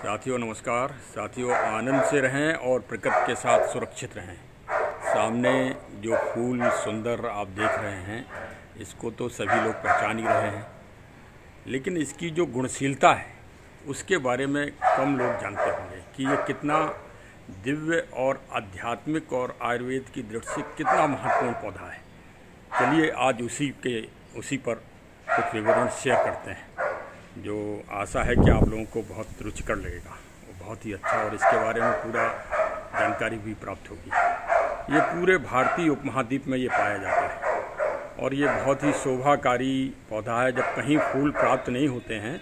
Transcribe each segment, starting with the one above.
साथियों नमस्कार। साथियों आनंद से रहें और प्रकृति के साथ सुरक्षित रहें। सामने जो फूल सुंदर आप देख रहे हैं इसको तो सभी लोग पहचान ही रहे हैं, लेकिन इसकी जो गुणशीलता है उसके बारे में कम लोग जानते होंगे कि ये कितना दिव्य और आध्यात्मिक और आयुर्वेद की दृष्टि से कितना महत्वपूर्ण पौधा है। चलिए आज उसी पर कुछ विवरण शेयर करते हैं, जो आशा है कि आप लोगों को बहुत रुचिकर लगेगा, बहुत ही अच्छा, और इसके बारे में पूरा जानकारी भी प्राप्त होगी। ये पूरे भारतीय उपमहाद्वीप में ये पाया जाता है और ये बहुत ही शोभाकारी पौधा है। जब कहीं फूल प्राप्त नहीं होते हैं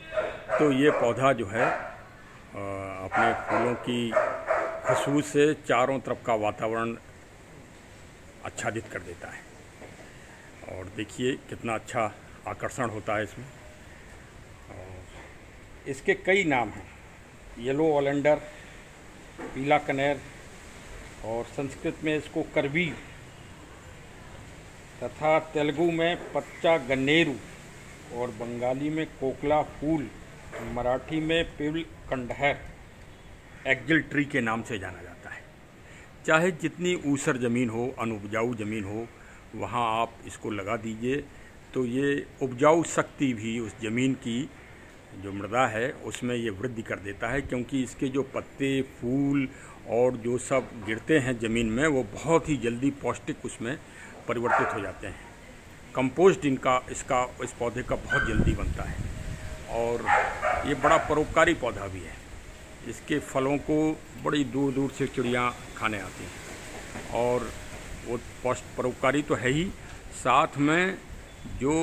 तो ये पौधा जो है अपने फूलों की खुशबू से चारों तरफ का वातावरण आच्छादित कर देता है। और देखिए कितना अच्छा आकर्षण होता है इसमें। इसके कई नाम हैं, येलो ओलेंडर, पीला कनेर, और संस्कृत में इसको करवी तथा तेलुगु में पच्चा गन्नेरू और बंगाली में कोकला फूल, मराठी में पिवल कंडहर, एक्जिल ट्री के नाम से जाना जाता है। चाहे जितनी ऊसर ज़मीन हो, अनुपजाऊ ज़मीन हो, वहाँ आप इसको लगा दीजिए तो ये उपजाऊ शक्ति भी उस ज़मीन की जो मृदा है उसमें ये वृद्धि कर देता है, क्योंकि इसके जो पत्ते, फूल और जो सब गिरते हैं ज़मीन में वो बहुत ही जल्दी पौष्टिक उसमें परिवर्तित हो जाते हैं। कंपोस्ट इस पौधे का बहुत जल्दी बनता है और ये बड़ा परोपकारी पौधा भी है। इसके फलों को बड़ी दूर दूर से चिड़ियाँ खाने आती हैं और वो परोपकारी तो है ही, साथ में जो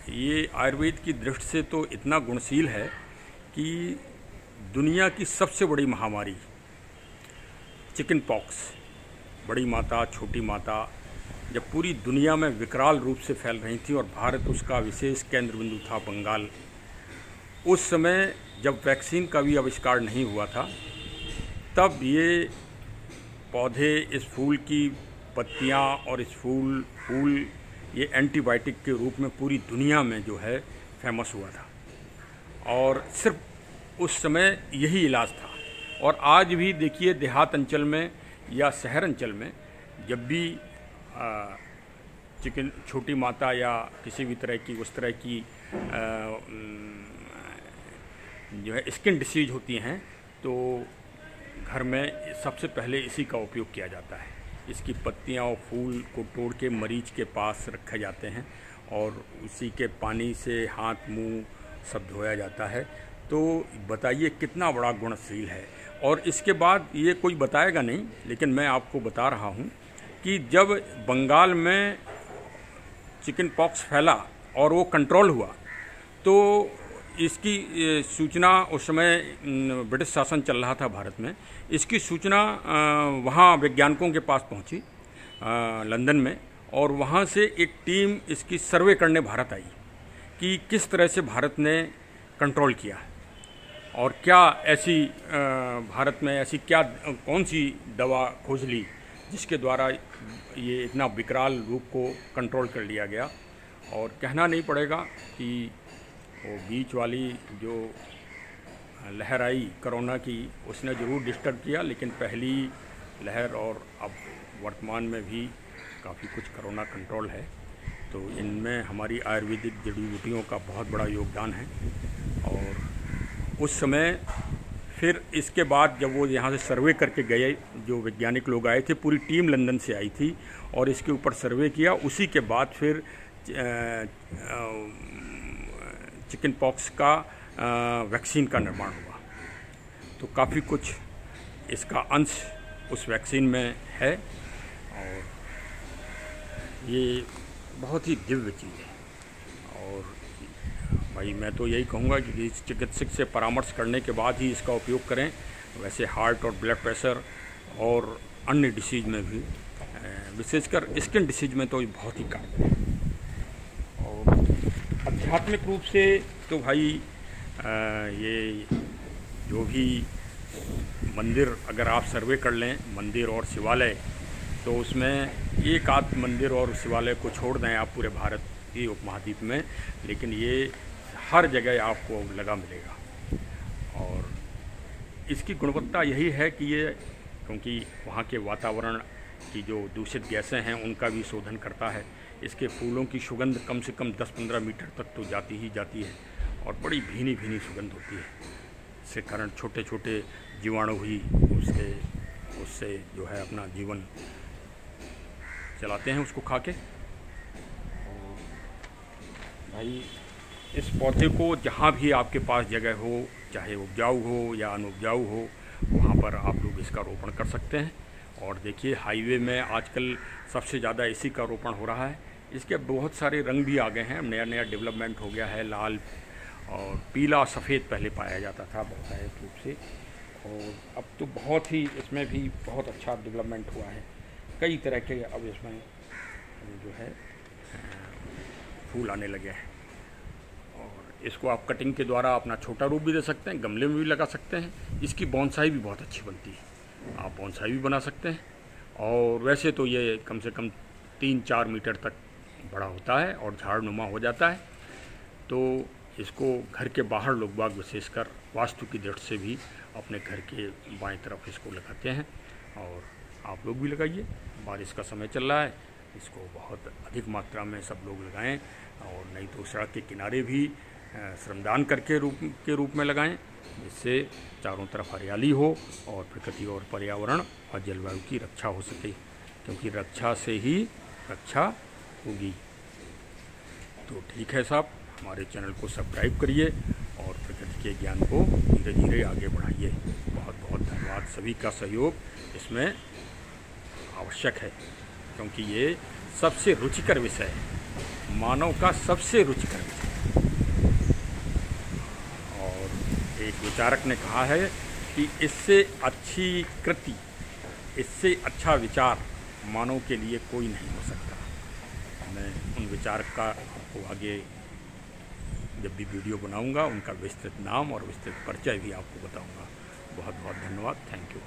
ये आयुर्वेद की दृष्टि से तो इतना गुणशील है कि दुनिया की सबसे बड़ी महामारी चिकन पॉक्स, बड़ी माता छोटी माता, जब पूरी दुनिया में विकराल रूप से फैल रही थी और भारत उसका विशेष केंद्र बिंदु था, बंगाल, उस समय जब वैक्सीन का भी आविष्कार नहीं हुआ था, तब ये पौधे, इस फूल की पत्तियाँ और इस फूल ये एंटीबायोटिक के रूप में पूरी दुनिया में जो है फेमस हुआ था और सिर्फ उस समय यही इलाज था। और आज भी देखिए देहात अंचल में या शहर अंचल में जब भी चिकन छोटी माता या किसी भी तरह की उस तरह की जो है स्किन डिसीज होती हैं तो घर में सबसे पहले इसी का उपयोग किया जाता है। इसकी पत्तियां और फूल को तोड़ के मरीज के पास रखे जाते हैं और उसी के पानी से हाथ मुंह सब धोया जाता है। तो बताइए कितना बड़ा गुणशील है। और इसके बाद ये कोई बताएगा नहीं, लेकिन मैं आपको बता रहा हूँ कि जब बंगाल में चिकन पॉक्स फैला और वो कंट्रोल हुआ तो इसकी सूचना, उस समय ब्रिटिश शासन चल रहा था भारत में, इसकी सूचना वहाँ वैज्ञानिकों के पास पहुँची लंदन में, और वहाँ से एक टीम इसकी सर्वे करने भारत आई कि किस तरह से भारत ने कंट्रोल किया और क्या ऐसी भारत में ऐसी कौन सी दवा खोज ली जिसके द्वारा ये इतना विकराल रूप को कंट्रोल कर लिया गया। और कहना नहीं पड़ेगा कि वो बीच वाली जो लहर आई कोरोना की, उसने ज़रूर डिस्टर्ब किया, लेकिन पहली लहर और अब वर्तमान में भी काफ़ी कुछ कोरोना कंट्रोल है। तो इनमें हमारी आयुर्वेदिक जड़ी बूटियों का बहुत बड़ा योगदान है। और उस समय फिर इसके बाद जब वो यहाँ से सर्वे करके गए, जो वैज्ञानिक लोग आए थे, पूरी टीम लंदन से आई थी और इसके ऊपर सर्वे किया, उसी के बाद फिर चिकन पॉक्स का वैक्सीन का निर्माण हुआ। तो काफ़ी कुछ इसका अंश उस वैक्सीन में है और ये बहुत ही दिव्य चीज़ है। और भाई मैं तो यही कहूँगा कि चिकित्सक से परामर्श करने के बाद ही इसका उपयोग करें। वैसे हार्ट और ब्लड प्रेशर और अन्य डिसीज में भी, विशेषकर स्किन डिसीज में तो ये बहुत ही कारगर है। आध्यात्मिक रूप से तो भाई ये जो भी मंदिर अगर आप सर्वे कर लें, मंदिर और शिवालय, तो उसमें एक आध मंदिर और शिवालय को छोड़ दें आप पूरे भारत की उपमहाद्वीप में, लेकिन ये हर जगह आपको लगा मिलेगा। और इसकी गुणवत्ता यही है कि ये, क्योंकि वहाँ के वातावरण की जो दूषित गैसें हैं उनका भी शोधन करता है। इसके फूलों की सुगंध कम से कम 10-15 मीटर तक तो जाती ही जाती है और बड़ी भीनी भीनी सुगंध होती है। इसके कारण छोटे छोटे जीवाणु ही उससे जो है अपना जीवन चलाते हैं उसको खा के। भाई इस पौधे को जहाँ भी आपके पास जगह हो, चाहे उपजाऊ हो या अनुपजाऊ हो, वहाँ पर आप लोग इसका रोपण कर सकते हैं। और देखिए हाईवे में आजकल सबसे ज़्यादा इसी का रोपण हो रहा है। इसके बहुत सारे रंग भी आ गए हैं, नया नया डेवलपमेंट हो गया है। लाल और पीला सफ़ेद पहले पाया जाता था बहुतायत रूप से, और अब तो बहुत ही इसमें भी बहुत अच्छा डेवलपमेंट हुआ है। कई तरह के अब इसमें जो है फूल आने लगे हैं। और इसको आप कटिंग के द्वारा अपना छोटा रूप भी दे सकते हैं, गमले में भी लगा सकते हैं। इसकी बोनसाई भी बहुत अच्छी बनती है, आप बोनसाई भी बना सकते हैं। और वैसे तो ये कम से कम 3-4 मीटर तक बड़ा होता है और झाड़नुमा हो जाता है। तो इसको घर के बाहर लोग बाग विशेषकर वास्तु की दृष्टि से भी अपने घर के बाएं तरफ इसको लगाते हैं, और आप लोग भी लगाइए। बारिश का समय चल रहा है, इसको बहुत अधिक मात्रा में सब लोग लगाएं। और नहीं तो सड़क के किनारे भी श्रमदान करके के रूप में लगाएं, जिससे चारों तरफ हरियाली हो और प्रकृति और पर्यावरण और जलवायु की रक्षा हो सके, क्योंकि रक्षा से ही रक्षा होगी। तो ठीक है साहब, हमारे चैनल को सब्सक्राइब करिए और प्रकृति के ज्ञान को धीरे धीरे आगे बढ़ाइए। बहुत बहुत धन्यवाद। सभी का सहयोग इसमें आवश्यक है, क्योंकि ये सबसे रुचिकर विषय है, मानव का सबसे रुचिकर विषय। और एक विचारक ने कहा है कि इससे अच्छी कृति, इससे अच्छा विचार मानव के लिए कोई नहीं हो सकता। मैं उन विचारक का आपको आगे जब भी वीडियो बनाऊंगा उनका विस्तृत नाम और विस्तृत परिचय भी आपको बताऊंगा। बहुत बहुत धन्यवाद। Thank you.